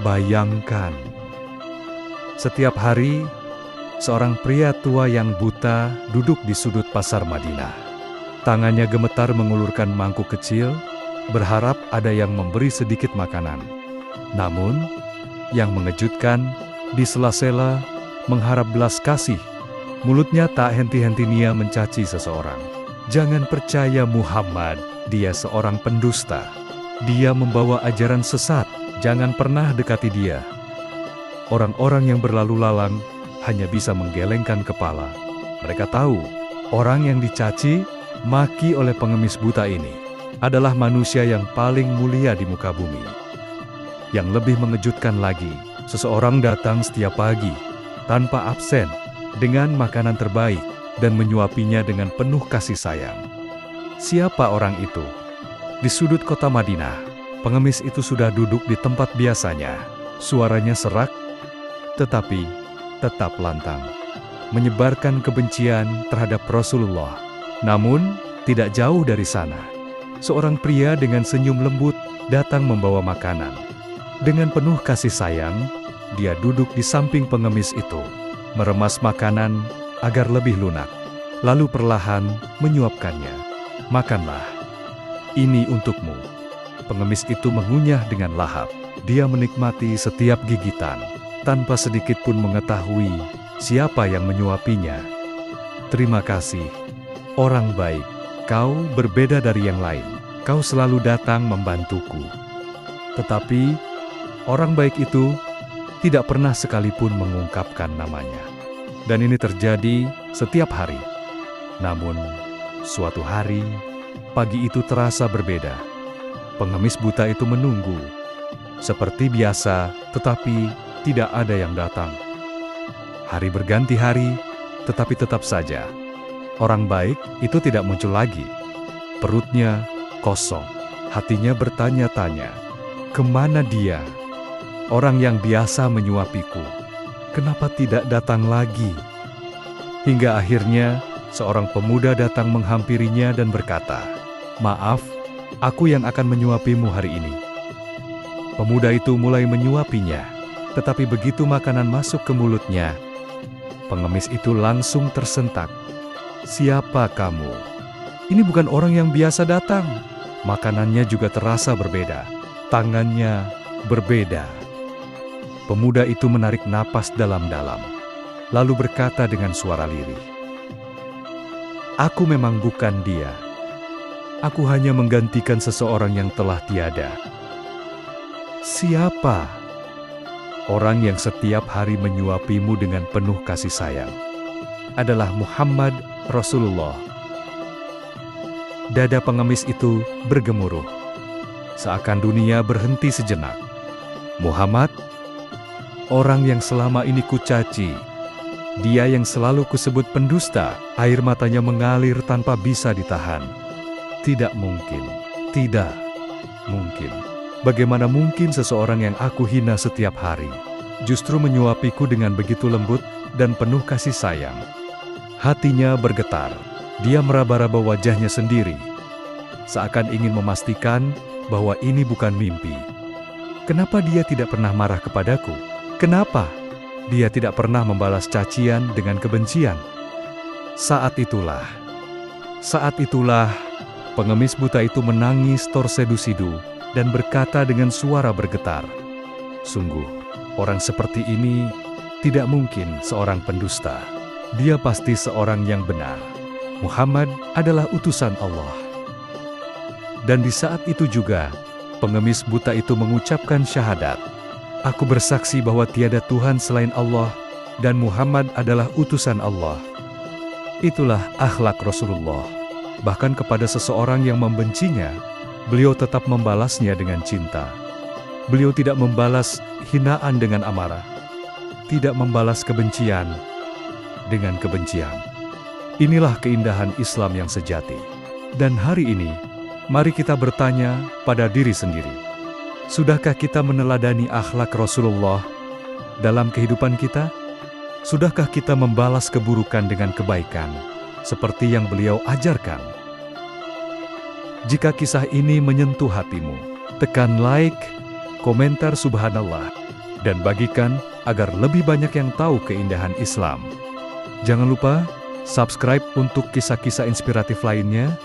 Bayangkan, setiap hari seorang pria tua yang buta duduk di sudut pasar Madinah. Tangannya gemetar mengulurkan mangkuk kecil, berharap ada yang memberi sedikit makanan. Namun, yang mengejutkan, di sela-sela mengharap belas kasih, mulutnya tak henti-henti nia mencaci seseorang. Jangan percaya Muhammad, dia seorang pendusta. Dia membawa ajaran sesat, jangan pernah dekati dia. Orang-orang yang berlalu lalang hanya bisa menggelengkan kepala. Mereka tahu, orang yang dicaci, maki oleh pengemis buta ini adalah manusia yang paling mulia di muka bumi. Yang lebih mengejutkan lagi, seseorang datang setiap pagi, tanpa absen, dengan makanan terbaik, dan menyuapinya dengan penuh kasih sayang. Siapa orang itu? Di sudut kota Madinah, pengemis itu sudah duduk di tempat biasanya. Suaranya serak, tetapi tetap lantang, menyebarkan kebencian terhadap Rasulullah. Namun, tidak jauh dari sana, seorang pria dengan senyum lembut datang membawa makanan. Dengan penuh kasih sayang, dia duduk di samping pengemis itu, meremas makanan agar lebih lunak, lalu perlahan menyuapkannya. Makanlah, ini untukmu. Pengemis itu mengunyah dengan lahap. Dia menikmati setiap gigitan, tanpa sedikit pun mengetahui siapa yang menyuapinya. Terima kasih, orang baik. Kau berbeda dari yang lain. Kau selalu datang membantuku. Tetapi, orang baik itu tidak pernah sekalipun mengungkapkan namanya. Dan ini terjadi setiap hari. Namun, suatu hari, pagi itu terasa berbeda. Pengemis buta itu menunggu. Seperti biasa, tetapi tidak ada yang datang. Hari berganti hari, tetapi tetap saja orang baik itu tidak muncul lagi. Perutnya kosong, hatinya bertanya-tanya, kemana dia? Orang yang biasa menyuapiku, kenapa tidak datang lagi? Hingga akhirnya seorang pemuda datang menghampirinya dan berkata, maaf, aku yang akan menyuapimu hari ini. Pemuda itu mulai menyuapinya, tetapi begitu makanan masuk ke mulutnya, pengemis itu langsung tersentak. Siapa kamu? Ini bukan orang yang biasa datang. Makanannya juga terasa berbeda. Tangannya berbeda. Pemuda itu menarik napas dalam-dalam, lalu berkata dengan suara lirih, aku memang bukan dia. Aku hanya menggantikan seseorang yang telah tiada. Siapa? Orang yang setiap hari menyuapimu dengan penuh kasih sayang adalah Muhammad Rasulullah. Dada pengemis itu bergemuruh, seakan dunia berhenti sejenak. Muhammad, orang yang selama ini kucaci, dia yang selalu kusebut pendusta. Air matanya mengalir tanpa bisa ditahan. Tidak mungkin, tidak mungkin. Bagaimana mungkin seseorang yang aku hina setiap hari justru menyuapiku dengan begitu lembut dan penuh kasih sayang? Hatinya bergetar. Dia meraba-raba wajahnya sendiri, seakan ingin memastikan bahwa ini bukan mimpi. Kenapa dia tidak pernah marah kepadaku? Kenapa dia tidak pernah membalas cacian dengan kebencian? Saat itulah, pengemis buta itu menangis torsedu-sidu dan berkata dengan suara bergetar, sungguh, orang seperti ini tidak mungkin seorang pendusta. Dia pasti seorang yang benar. Muhammad adalah utusan Allah. Dan di saat itu juga, pengemis buta itu mengucapkan syahadat. Aku bersaksi bahwa tiada Tuhan selain Allah dan Muhammad adalah utusan Allah. Itulah akhlak Rasulullah. Bahkan kepada seseorang yang membencinya, beliau tetap membalasnya dengan cinta. Beliau tidak membalas hinaan dengan amarah, tidak membalas kebencian dengan kebencian. Inilah keindahan Islam yang sejati. Dan hari ini, mari kita bertanya pada diri sendiri, sudahkah kita meneladani akhlak Rasulullah dalam kehidupan kita? Sudahkah kita membalas keburukan dengan kebaikan, seperti yang beliau ajarkan? Jika kisah ini menyentuh hatimu, tekan like, komentar subhanallah, dan bagikan agar lebih banyak yang tahu keindahan Islam. Jangan lupa subscribe untuk kisah-kisah inspiratif lainnya